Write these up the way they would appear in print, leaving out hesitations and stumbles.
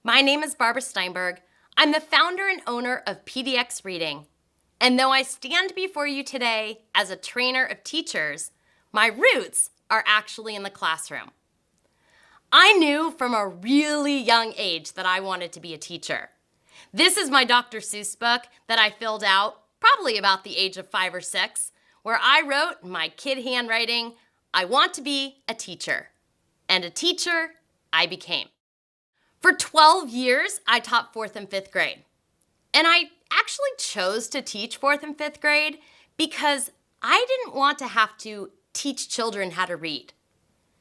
My name is Barbara Steinberg. I'm the founder and owner of PDX Reading. And though I stand before you today as a trainer of teachers, my roots are actually in the classroom. I knew from a really young age that I wanted to be a teacher. This is my Dr. Seuss book that I filled out probably about the age of 5 or 6, where I wrote in my kid handwriting, I want to be a teacher. And a teacher I became. For 12 years, I taught 4th and 5th grade. And I actually chose to teach 4th and 5th grade because I didn't want to have to teach children how to read.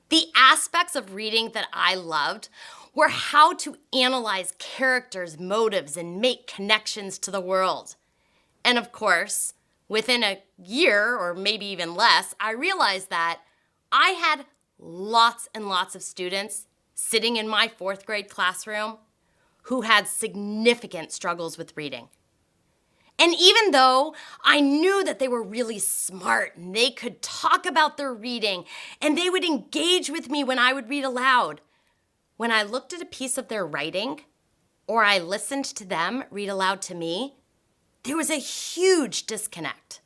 The aspects of reading that I loved were how to analyze characters, motives, and make connections to the world. And of course, within a year or maybe even less, I realized that I had lots and lots of students sitting in my 4th grade classroom who had significant struggles with reading. And even though I knew that they were really smart and they could talk about their reading and they would engage with me when I would read aloud, when I looked at a piece of their writing or I listened to them read aloud to me, there was a huge disconnect.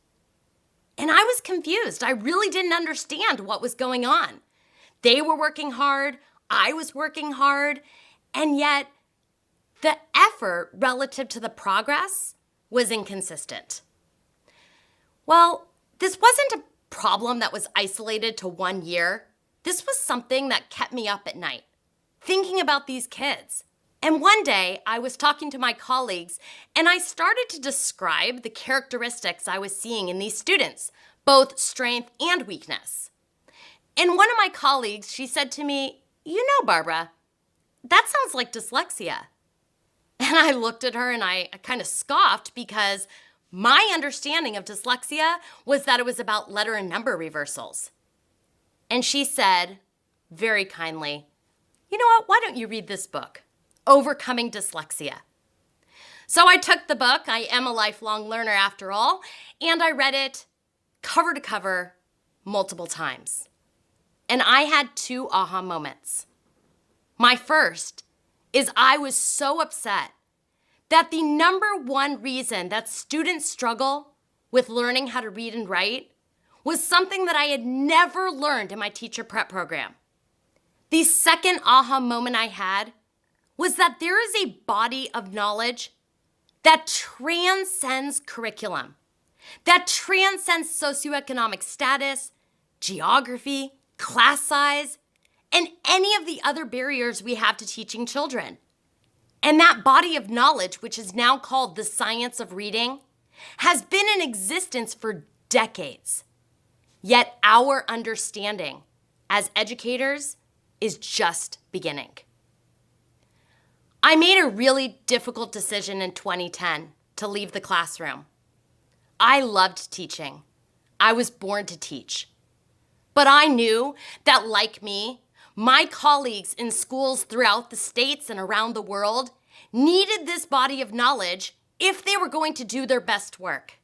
And I was confused. I really didn't understand what was going on. They were working hard, I was working hard, and yet the effort relative to the progress was inconsistent. Well, this wasn't a problem that was isolated to 1 year. This was something that kept me up at night, thinking about these kids. And one day, I was talking to my colleagues, and I started to describe the characteristics I was seeing in these students, both strength and weakness. And one of my colleagues, she said to me, "You know, Barbara, that sounds like dyslexia." And I looked at her and I kind of scoffed because my understanding of dyslexia was that it was about letter and number reversals. And she said, very kindly, "You know what, why don't you read this book, Overcoming Dyslexia?" So I took the book, I am a lifelong learner after all, and I read it cover to cover multiple times. And I had 2 aha moments. My first is I was so upset that the number one reason that students struggle with learning how to read and write was something that I had never learned in my teacher prep program. The second aha moment I had was that there is a body of knowledge that transcends curriculum, that transcends socioeconomic status, geography, class size, and any of the other barriers we have to teaching children. And that body of knowledge, which is now called the science of reading, has been in existence for decades. Yet our understanding as educators is just beginning. I made a really difficult decision in 2010 to leave the classroom. I loved teaching. I was born to teach. But I knew that, like me, my colleagues in schools throughout the states and around the world needed this body of knowledge if they were going to do their best work.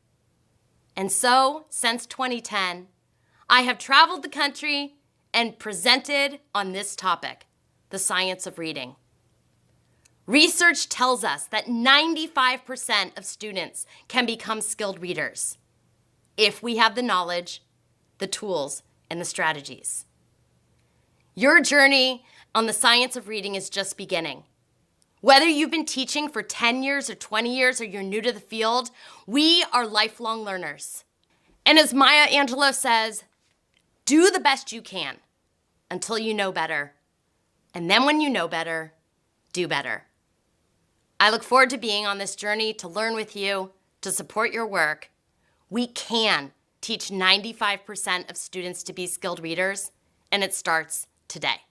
And so, since 2010, I have traveled the country and presented on this topic, the science of reading. Research tells us that 95% of students can become skilled readers if we have the knowledge, the tools, and the strategies. Your journey on the science of reading is just beginning. Whether you've been teaching for 10 years or 20 years or you're new to the field, we are lifelong learners. And as Maya Angelou says, do the best you can until you know better. And then when you know better, do better. I look forward to being on this journey to learn with you, to support your work. We can teach 95% of students to be skilled readers, and it starts today.